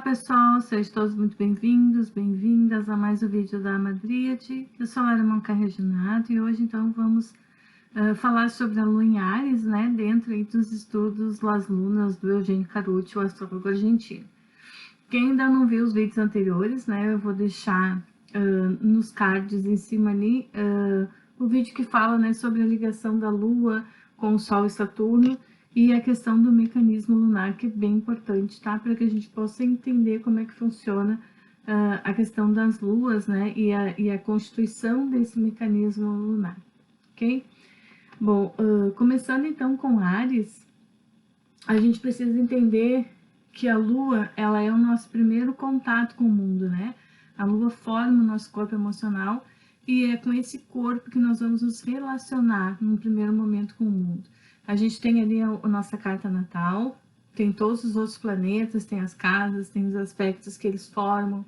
pessoal, sejam todos muito bem-vindos, bem-vindas a mais um vídeo da Madríade. Eu sou a Lara Monca Reginato e hoje então vamos falar sobre a Lua em Áries, né, dentro aí dos estudos Las Lunas do Eugênio Carucci, o astrólogo argentino. Quem ainda não viu os vídeos anteriores, né, eu vou deixar nos cards em cima ali o vídeo que fala, né, sobre a ligação da Lua com o Sol e Saturno, e a questão do mecanismo lunar, que é bem importante, tá? Para que a gente possa entender como é que funciona a questão das luas, né? E a constituição desse mecanismo lunar, ok? Bom, começando então com Áries, a gente precisa entender que a Lua, ela é o nosso primeiro contato com o mundo, né? A Lua forma o nosso corpo emocional e é com esse corpo que nós vamos nos relacionar num primeiro momento com o mundo. A gente tem ali a nossa carta natal, tem todos os outros planetas, tem as casas, tem os aspectos que eles formam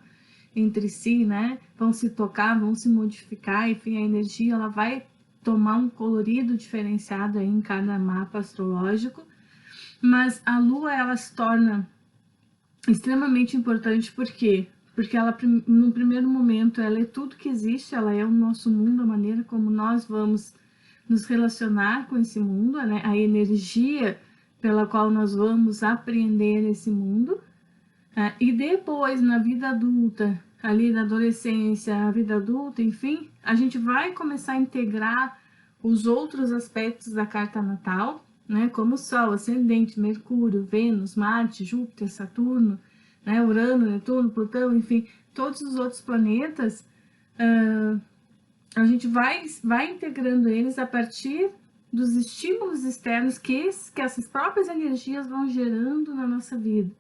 entre si, né? Vão se tocar, vão se modificar, enfim, a energia ela vai tomar um colorido diferenciado aí em cada mapa astrológico, mas a Lua ela se torna extremamente importante porque ela, no primeiro momento, ela é tudo que existe, ela é o nosso mundo, a maneira como nós vamos nos relacionar com esse mundo, né? A energia pela qual nós vamos apreender esse mundo. E depois, na vida adulta, ali na adolescência, a vida adulta, enfim, a gente vai começar a integrar os outros aspectos da carta natal, né? Como o Sol, Ascendente, Mercúrio, Vênus, Marte, Júpiter, Saturno, né? Urano, Netuno, Plutão, enfim, todos os outros planetas. A gente vai integrando eles a partir dos estímulos externos que essas próprias energias vão gerando na nossa vida,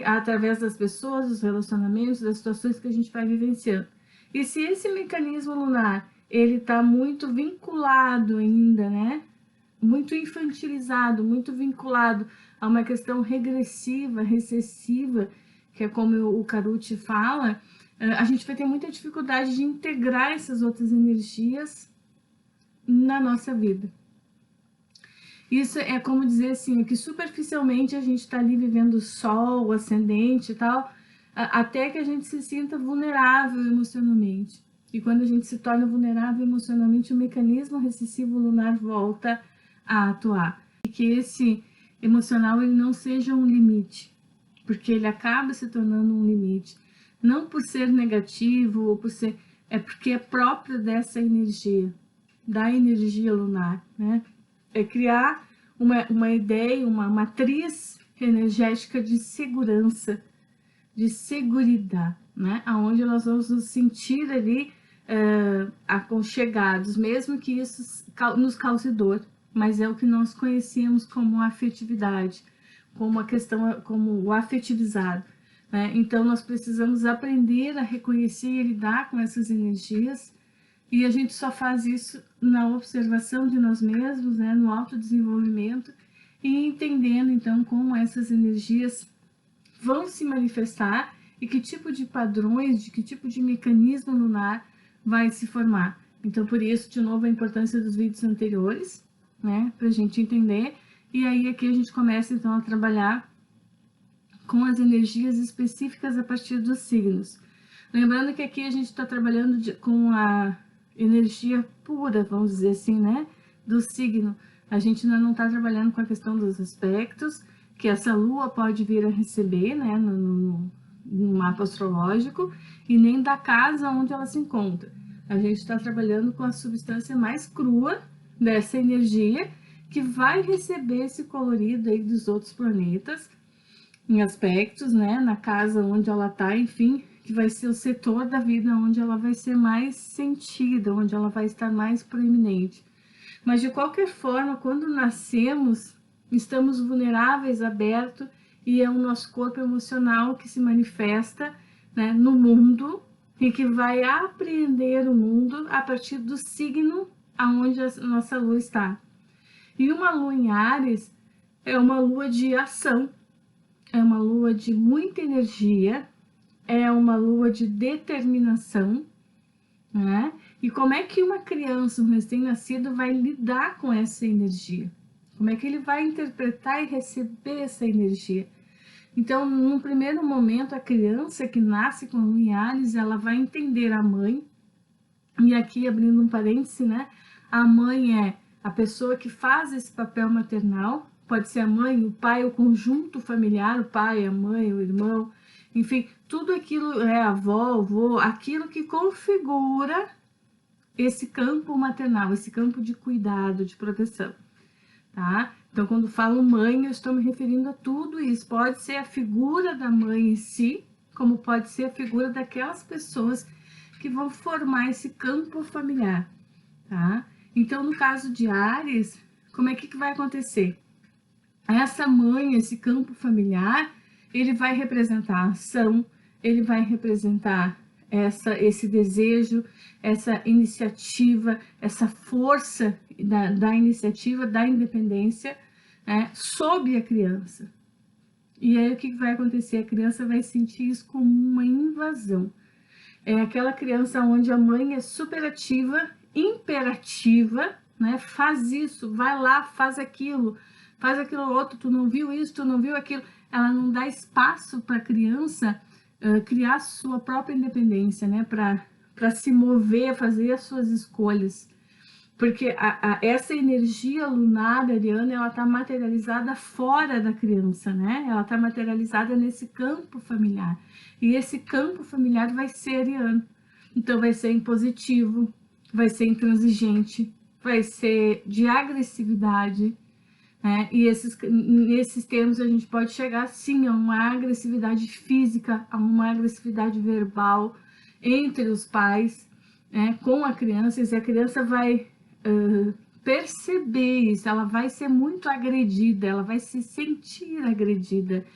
através das pessoas, dos relacionamentos, das situações que a gente vai vivenciando. E se esse mecanismo lunar ele está muito vinculado ainda, né? Muito infantilizado, muito vinculado a uma questão regressiva, recessiva, que é como o Carucci fala, a gente vai ter muita dificuldade de integrar essas outras energias na nossa vida. Isso é como dizer assim, que superficialmente a gente está ali vivendo o sol, o ascendente e tal, até que a gente se sinta vulnerável emocionalmente. E quando a gente se torna vulnerável emocionalmente, o mecanismo recessivo lunar volta a atuar. E que esse emocional ele não seja um limite, porque ele acaba se tornando um limite. Não por ser negativo, ou por ser... É porque é próprio dessa energia, da energia lunar, né? É criar uma ideia, uma matriz energética de segurança, de seguridade, né? Onde nós vamos nos sentir ali aconchegados, mesmo que isso nos cause dor, mas é o que nós conhecemos como afetividade, como a questão, como o afetivizado, né? Então nós precisamos aprender a reconhecer e lidar com essas energias, e a gente só faz isso na observação de nós mesmos, né, no autodesenvolvimento, e entendendo então como essas energias vão se manifestar e que tipo de padrões, de que tipo de mecanismo lunar vai se formar. Então, por isso, de novo, a importância dos vídeos anteriores, né, para a gente entender. E aí aqui a gente começa então a trabalhar com as energias específicas a partir dos signos. Lembrando que aqui a gente está trabalhando com a energia pura, vamos dizer assim, né, do signo. A gente ainda não está trabalhando com a questão dos aspectos que essa lua pode vir a receber, né, no mapa astrológico, e nem da casa onde ela se encontra. A gente está trabalhando com a substância mais crua dessa energia, que vai receber esse colorido aí dos outros planetas, em aspectos, né, na casa onde ela está, enfim, que vai ser o setor da vida onde ela vai ser mais sentida, onde ela vai estar mais proeminente. Mas, de qualquer forma, quando nascemos, estamos vulneráveis, abertos, e é o nosso corpo emocional que se manifesta, né, no mundo e que vai apreender o mundo a partir do signo aonde a nossa lua está. E uma lua em Áries é uma lua de ação, é uma lua de muita energia, é uma lua de determinação, né? E como é que uma criança, um recém-nascido, vai lidar com essa energia? Como é que ele vai interpretar e receber essa energia? Então, num primeiro momento, a criança que nasce com a lua em Áries, ela vai entender a mãe, e aqui abrindo um parêntese, né? A mãe é a pessoa que faz esse papel maternal, pode ser a mãe, o pai, o conjunto familiar, o pai, a mãe, o irmão, enfim, tudo aquilo é a avó, o avô, aquilo que configura esse campo maternal, esse campo de cuidado, de proteção, tá? Então, quando falo mãe, eu estou me referindo a tudo isso. Pode ser a figura da mãe em si, como pode ser a figura daquelas pessoas que vão formar esse campo familiar, tá? Então, no caso de Áries, como é que vai acontecer? Essa mãe, esse campo familiar, ele vai representar a ação, ele vai representar esse desejo, essa iniciativa, essa força da iniciativa, da independência, né, sob a criança. E aí o que vai acontecer? A criança vai sentir isso como uma invasão. É aquela criança onde a mãe é superativa, imperativa, né? Faz isso, vai lá, faz aquilo outro, tu não viu isso, tu não viu aquilo. Ela não dá espaço para a criança criar sua própria independência, né? Para se mover, fazer as suas escolhas. Porque essa energia lunar ariana, ela está materializada fora da criança, né? Ela está materializada nesse campo familiar. E esse campo familiar vai ser ariano. Então, vai ser impositivo, vai ser intransigente, vai ser de agressividade, né? E nesses termos a gente pode chegar, sim, a uma agressividade física, a uma agressividade verbal entre os pais, né, com a criança, e a criança vai perceber isso, ela vai ser muito agredida, ela vai se sentir agredida,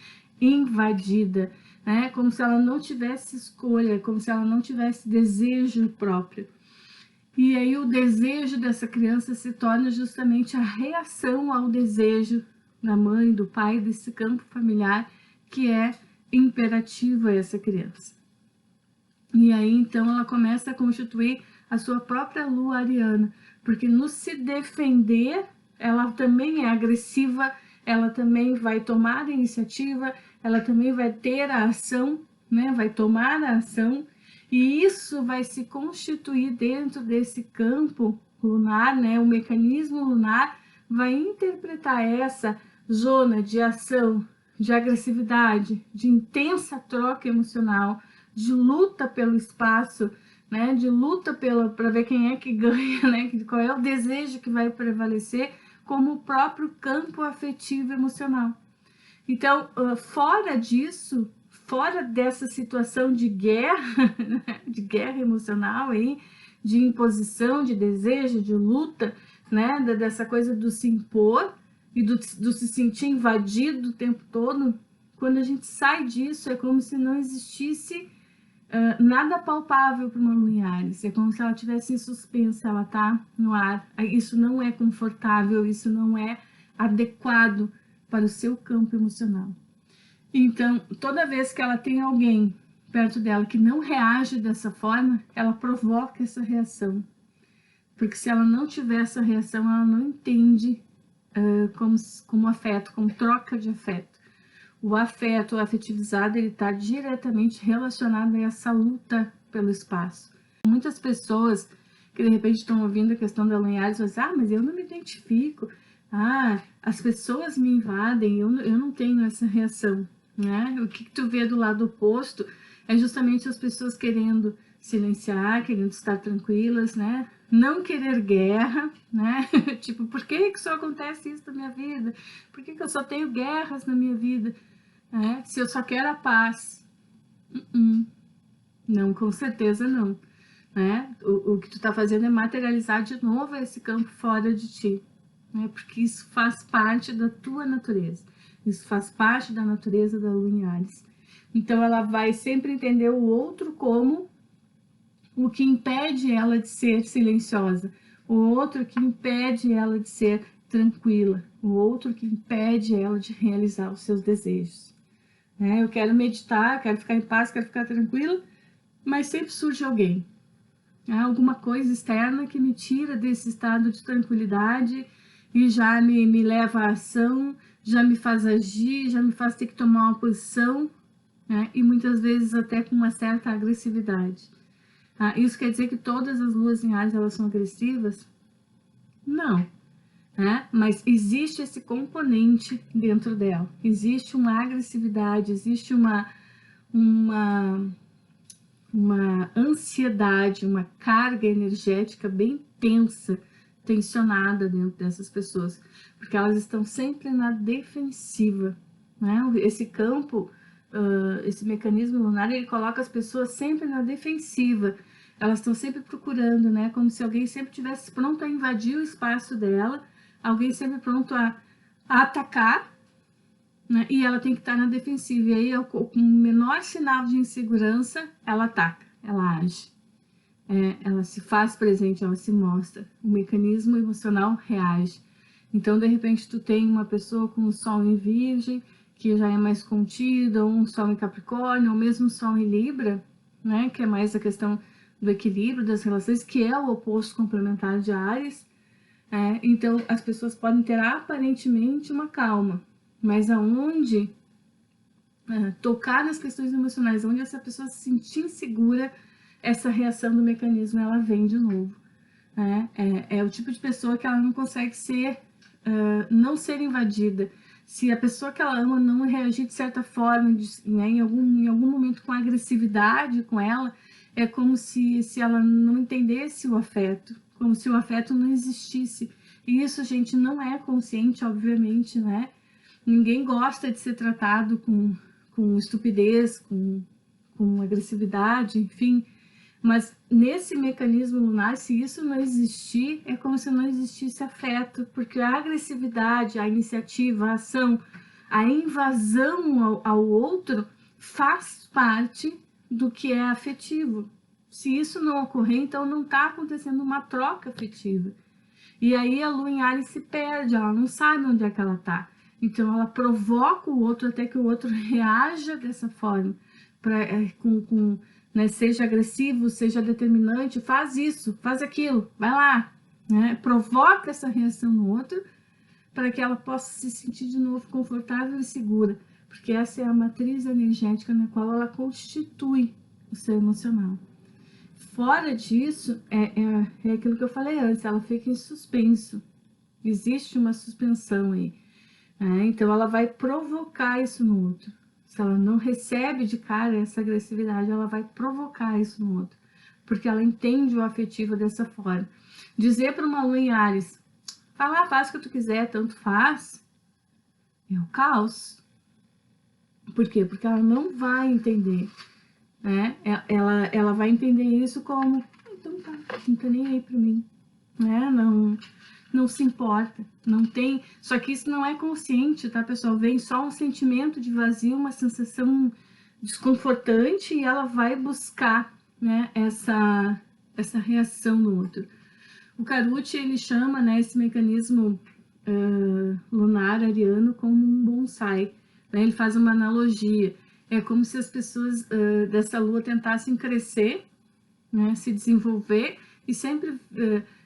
invadida, né? Como se ela não tivesse escolha, como se ela não tivesse desejo próprio. E aí o desejo dessa criança se torna justamente a reação ao desejo da mãe, do pai, desse campo familiar que é imperativo a essa criança. E aí então ela começa a constituir a sua própria lua ariana, porque no se defender, ela também é agressiva, ela também vai tomar a iniciativa, ela também vai ter a ação, né? Vai tomar a ação, e isso vai se constituir dentro desse campo lunar, né? O mecanismo lunar vai interpretar essa zona de ação, de agressividade, de intensa troca emocional, de luta pelo espaço, né, de luta para ver quem é que ganha, né, qual é o desejo que vai prevalecer, como o próprio campo afetivo emocional. Então, fora disso, fora dessa situação de guerra, de guerra emocional aí, de imposição, de desejo, de luta, né, dessa coisa do se impor e do se sentir invadido o tempo todo, quando a gente sai disso, é como se não existisse nada palpável para uma lua em Áries, é como se ela estivesse em suspensa, ela está no ar, isso não é confortável, isso não é adequado para o seu campo emocional. Então, toda vez que ela tem alguém perto dela que não reage dessa forma, ela provoca essa reação, porque se ela não tiver essa reação, ela não entende como afeto, como troca de afeto. O afeto, o afetivizado, ele está diretamente relacionado a essa luta pelo espaço. Muitas pessoas que de repente estão ouvindo a questão da lua em Áries, dizem, mas eu não me identifico, as pessoas me invadem, eu não tenho essa reação, né? O que tu vê do lado oposto é justamente as pessoas querendo silenciar, querendo estar tranquilas, né? Não querer guerra, né? Tipo, por que só acontece isso na minha vida? Por que eu só tenho guerras na minha vida? Se eu só quero a paz. Não, com certeza não. Né? O que tu está fazendo é materializar de novo esse campo fora de ti. Né? Porque isso faz parte da tua natureza. Isso faz parte da natureza da lua em Áries. Então ela vai sempre entender o outro como o que impede ela de ser silenciosa. O outro que impede ela de ser tranquila. O outro que impede ela de realizar os seus desejos. Eu quero meditar, quero ficar em paz, quero ficar tranquilo, mas sempre surge alguém, alguma coisa externa que me tira desse estado de tranquilidade e já me leva à ação, já me faz agir, já me faz ter que tomar uma posição, né? E muitas vezes até com uma certa agressividade. Tá? Isso quer dizer que todas as luas em Áries elas são agressivas? Não, né? Mas existe esse componente dentro dela. Existe uma agressividade, existe uma, uma ansiedade, uma carga energética bem tensa, tensionada dentro dessas pessoas, porque elas estão sempre na defensiva, né? Esse campo, esse mecanismo lunar, ele coloca as pessoas sempre na defensiva. Elas estão sempre procurando, né? Como se alguém sempre tivesse pronto a invadir o espaço dela, alguém sempre pronto a atacar, né? E ela tem que estar na defensiva. E aí, com o menor sinal de insegurança, ela ataca, ela age. Ela se faz presente, ela se mostra. O mecanismo emocional reage. Então, de repente, tu tem uma pessoa com o Sol em Virgem, que já é mais contida, ou um Sol em Capricórnio, ou mesmo Sol em Libra, né? Que é mais a questão do equilíbrio das relações, que é o oposto complementar de Áries. Então, as pessoas podem ter aparentemente uma calma, mas aonde tocar nas questões emocionais, onde essa pessoa se sentir insegura, essa reação do mecanismo ela vem de novo. É o tipo de pessoa que ela não consegue não ser invadida. Se a pessoa que ela ama não reagir de certa forma, né, em algum momento com agressividade com ela, é como se ela não entendesse o afeto, como se o afeto não existisse. E isso, gente, não é consciente, obviamente, né? Ninguém gosta de ser tratado com estupidez, com agressividade, enfim. Mas nesse mecanismo lunar, se isso não existir, é como se não existisse afeto, porque a agressividade, a iniciativa, a ação, a invasão ao outro faz parte do que é afetivo. Se isso não ocorrer, então não está acontecendo uma troca afetiva. E aí a lua em Áries se perde, ela não sabe onde é que ela está. Então ela provoca o outro até que o outro reaja dessa forma, né, seja agressivo, seja determinante, faz isso, faz aquilo, vai lá, né, provoca essa reação no outro para que ela possa se sentir de novo confortável e segura, porque essa é a matriz energética na qual ela constitui o seu emocional. Fora disso, é aquilo que eu falei antes, ela fica em suspenso, existe uma suspensão aí. Então ela vai provocar isso no outro. Se ela não recebe de cara essa agressividade, ela vai provocar isso no outro, porque ela entende o afetivo dessa forma. Dizer para uma lua em Áries, faz o que tu quiser, tanto faz, é o caos. Por quê? Porque ela não vai entender, né? Ela vai entender isso como, então tá, não tá nem aí para mim, né? Não se importa, não tem. Só que isso não é consciente, tá, pessoal? Vem só um sentimento de vazio, uma sensação desconfortante e ela vai buscar, né, essa reação no outro. O Karuti, ele chama, né, esse mecanismo lunar ariano como um bonsai. Né? Ele faz uma analogia. É como se as pessoas dessa lua tentassem crescer, né, se desenvolver, e sempre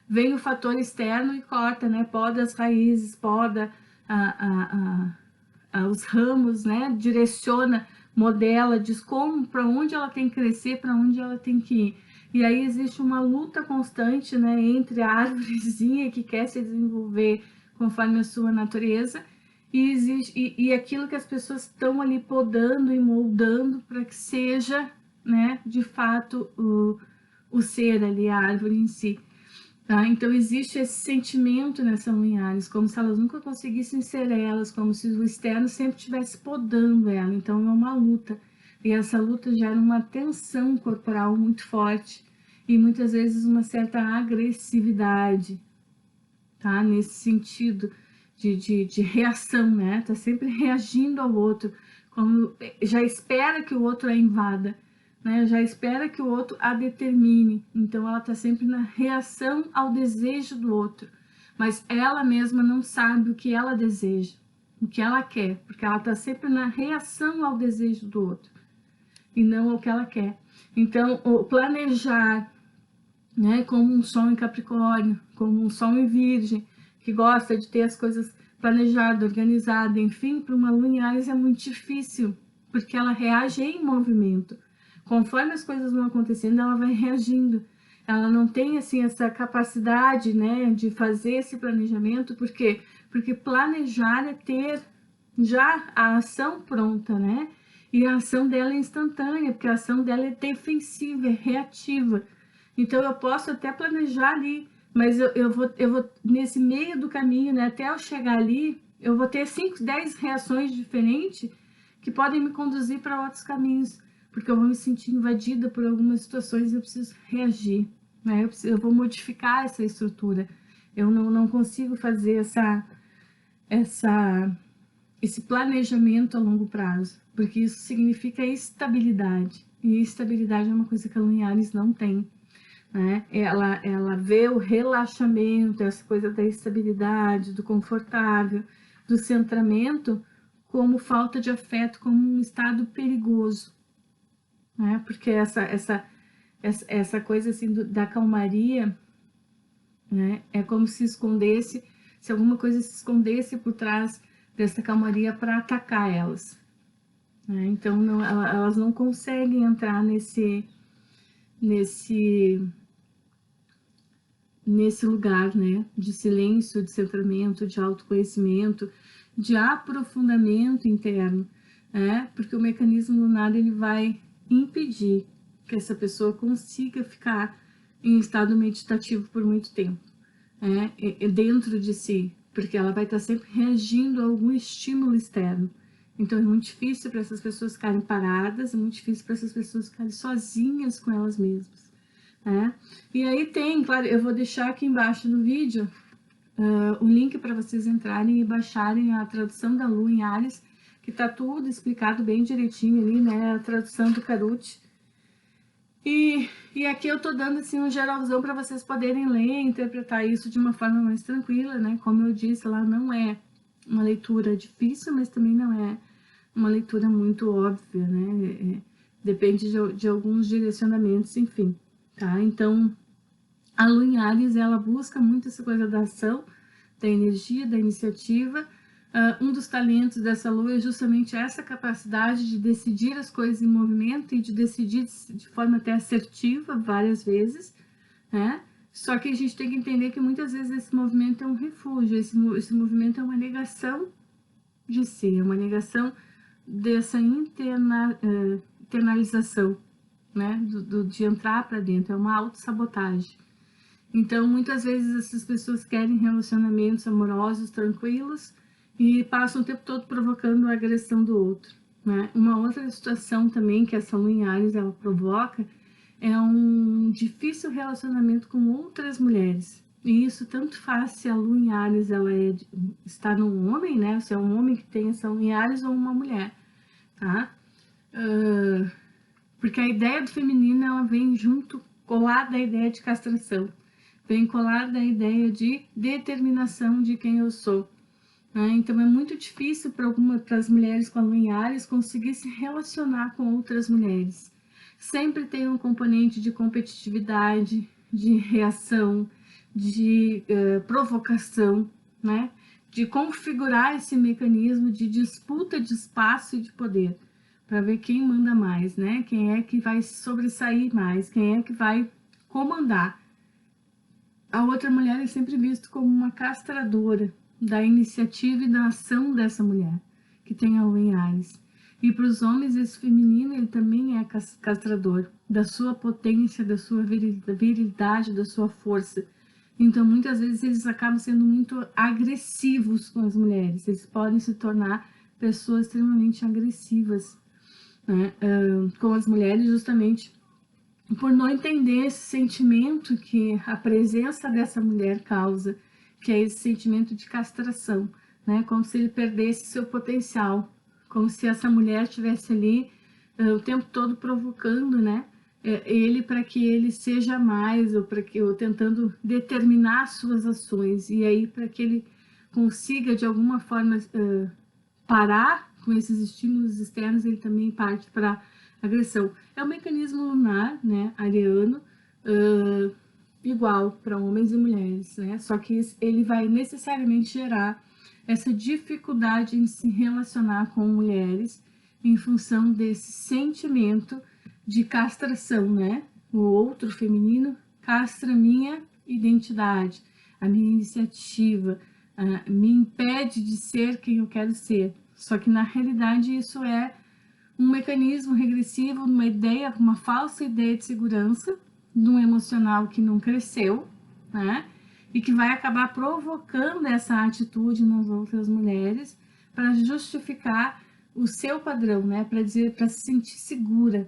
vem o fator externo e corta, né, poda as raízes, poda os ramos, né, direciona, modela, diz como, para onde ela tem que crescer, para onde ela tem que ir. E aí existe uma luta constante, né, entre a árvorezinha que quer se desenvolver conforme a sua natureza e aquilo que as pessoas estão ali podando e moldando para que seja, né, de fato o ser ali, a árvore em si. Tá? Então existe esse sentimento nessa lua em Áries, como se elas nunca conseguissem ser elas, como se o externo sempre estivesse podando ela. Então é uma luta. E essa luta gera uma tensão corporal muito forte e muitas vezes uma certa agressividade, tá? Nesse sentido de reação, né? Tá sempre reagindo ao outro, como já espera que o outro a invada, né? Já espera que o outro a determine. Então ela tá sempre na reação ao desejo do outro, mas ela mesma não sabe o que ela deseja, o que ela quer, porque ela tá sempre na reação ao desejo do outro e não ao que ela quer. Então, o planejar, né, como um Sol em Capricórnio, como um Sol em Virgem, que gosta de ter as coisas planejada, organizada, enfim, para uma lua em Áries é muito difícil, porque ela reage em movimento. Conforme as coisas vão acontecendo, ela vai reagindo. Ela não tem, assim, essa capacidade, né, de fazer esse planejamento, por quê? Porque planejar é ter já a ação pronta, né? E a ação dela é instantânea, porque a ação dela é defensiva, é reativa. Então eu posso até planejar ali, mas eu vou nesse meio do caminho, né? Até eu chegar ali, eu vou ter 5, 10 reações diferentes que podem me conduzir para outros caminhos, porque eu vou me sentir invadida por algumas situações e eu preciso reagir, né? Eu vou modificar essa estrutura. Eu não consigo fazer essa esse planejamento a longo prazo, porque isso significa estabilidade, e estabilidade é uma coisa que a Lua em Áries não tem, né? Ela vê o relaxamento, essa coisa da estabilidade, do confortável, do centramento, como falta de afeto, como um estado perigoso, né? Porque essa coisa assim da calmaria, né? É como se escondesse, se alguma coisa se escondesse por trás dessa calmaria para atacar elas, né? Então elas não conseguem entrar nesse lugar, né, de silêncio, de centramento, de autoconhecimento, de aprofundamento interno, né? Porque o mecanismo lunar ele vai impedir que essa pessoa consiga ficar em estado meditativo por muito tempo, né? Dentro de si, porque ela vai estar sempre reagindo a algum estímulo externo. Então é muito difícil para essas pessoas ficarem paradas, é muito difícil para essas pessoas ficarem sozinhas com elas mesmas, né? E aí tem, claro, eu vou deixar aqui embaixo no vídeo o link para vocês entrarem e baixarem a tradução da Lua em Áries, que tá tudo explicado bem direitinho ali, né? A tradução do Karuti. E aqui eu tô dando assim um geralzão para vocês poderem ler e interpretar isso de uma forma mais tranquila, né? Como eu disse, lá não é uma leitura difícil, mas também não é uma leitura muito óbvia, né? Depende de alguns direcionamentos, enfim, tá? Então, a Lua em Áries, ela busca muito essa coisa da ação, da energia, da iniciativa. Um dos talentos dessa Lua é justamente essa capacidade de decidir as coisas em movimento e de decidir de forma até assertiva várias vezes, né? Só que a gente tem que entender que muitas vezes esse movimento é um refúgio, esse movimento é uma negação de si, é uma negação dessa internalização, né? De entrar para dentro, é uma autossabotagem. Então, muitas vezes essas pessoas querem relacionamentos amorosos, tranquilos, e passam o tempo todo provocando a agressão do outro, né? Uma outra situação também que essa Lua em Áries ela provoca é um difícil relacionamento com outras mulheres. E isso tanto faz se a Lua em Áries ela está num homem, né? Se é um homem que tem essa Lua em Áries ou uma mulher, tá? Porque a ideia do feminino ela vem junto, colada da ideia de castração, vem colada da ideia de determinação de quem eu sou, né? Então é muito difícil para as mulheres com a Lua em Áries conseguir se relacionar com outras mulheres. Sempre tem um componente de competitividade, de reação, de provocação, né? De configurar esse mecanismo de disputa de espaço e de poder, para ver quem manda mais, né? Quem é que vai sobressair mais, quem é que vai comandar. A outra mulher é sempre vista como uma castradora da iniciativa e da ação dessa mulher, que tem a Lua em Áries. E para os homens, esse feminino, ele também é castrador da sua potência, da sua virilidade, da sua força. Então, muitas vezes, eles acabam sendo muito agressivos com as mulheres. Eles podem se tornar pessoas extremamente agressivas, né, com as mulheres, justamente por não entender esse sentimento que a presença dessa mulher causa, que é esse sentimento de castração, né? Como se ele perdesse seu potencial, como se essa mulher estivesse ali o tempo todo provocando, né? Ele para que ele seja mais, ou tentando determinar suas ações, e aí para que ele consiga de alguma forma parar com esses estímulos externos, ele também parte para agressão. É um mecanismo lunar, né, ariano, igual para homens e mulheres, né? Só que ele vai necessariamente gerar essa dificuldade em se relacionar com mulheres em função desse sentimento de castração, né? O outro feminino castra minha identidade, a minha iniciativa, me impede de ser quem eu quero ser. Só que na realidade isso é um mecanismo regressivo, uma ideia, uma falsa ideia de segurança, de um emocional que não cresceu, né? E que vai acabar provocando essa atitude nas outras mulheres para justificar o seu padrão, né? Para dizer, para se sentir segura.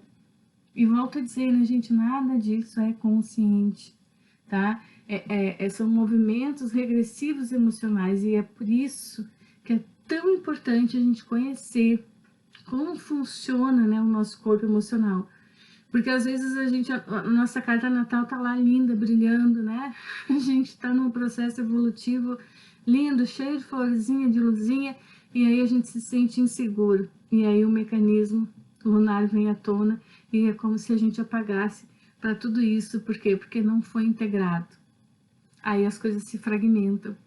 E volto a dizer, né, gente, nada disso é consciente, tá? São movimentos regressivos emocionais e é por isso que é tão importante a gente conhecer como funciona, né, o nosso corpo emocional. Porque às vezes a nossa carta natal tá lá linda, brilhando, né? A gente tá num processo evolutivo lindo, cheio de florzinha, de luzinha, e aí a gente se sente inseguro. E aí o mecanismo lunar vem à tona e é como se a gente apagasse para tudo isso. Por quê? Porque não foi integrado. Aí as coisas se fragmentam.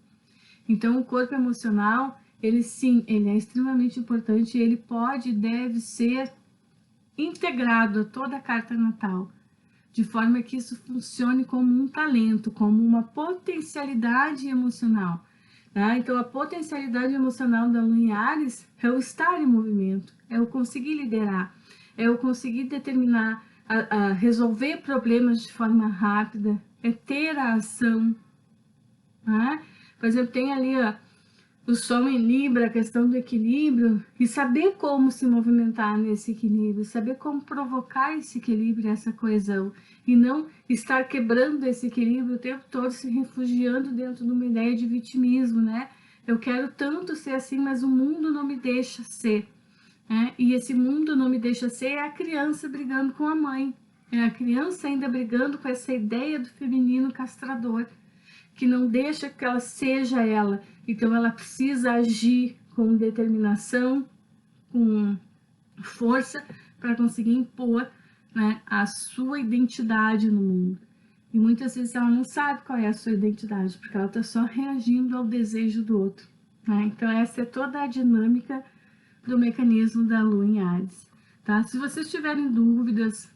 Então o corpo emocional, ele sim, ele é extremamente importante, ele pode e deve ser integrado a toda a carta natal, de forma que isso funcione como um talento, como uma potencialidade emocional. Tá? Então, a potencialidade emocional da Lua em Áries é o estar em movimento, é o conseguir liderar, é o conseguir determinar, resolver problemas de forma rápida, é ter a ação. Tá? Por exemplo, tem ali o Sol em Libra, a questão do equilíbrio, e saber como se movimentar nesse equilíbrio, saber como provocar esse equilíbrio, essa coesão, e não estar quebrando esse equilíbrio o tempo todo, se refugiando dentro de uma ideia de vitimismo, né? Eu quero tanto ser assim, mas o mundo não me deixa ser, né? E esse mundo não me deixa ser é a criança brigando com a mãe, é a criança ainda brigando com essa ideia do feminino castrador, que não deixa que ela seja ela. Então ela precisa agir com determinação, com força, para conseguir impor, né, a sua identidade no mundo. E muitas vezes ela não sabe qual é a sua identidade, porque ela está só reagindo ao desejo do outro. Né? Então essa é toda a dinâmica do mecanismo da Lua em Áries. Tá? Se vocês tiverem dúvidas,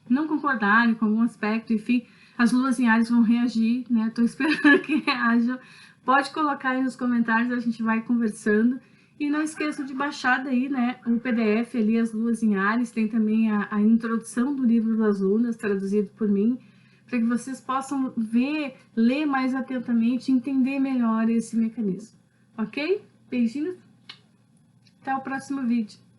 não concordarem com algum aspecto, enfim, as luas em Áries vão reagir, né? Tô esperando que reajam. Pode colocar aí nos comentários, a gente vai conversando. E não esqueça de baixar daí, né, o PDF ali, as luas em Áries, tem também a introdução do livro das lunas, traduzido por mim, para que vocês possam ver, ler mais atentamente, entender melhor esse mecanismo. Ok? Beijinhos, até o próximo vídeo.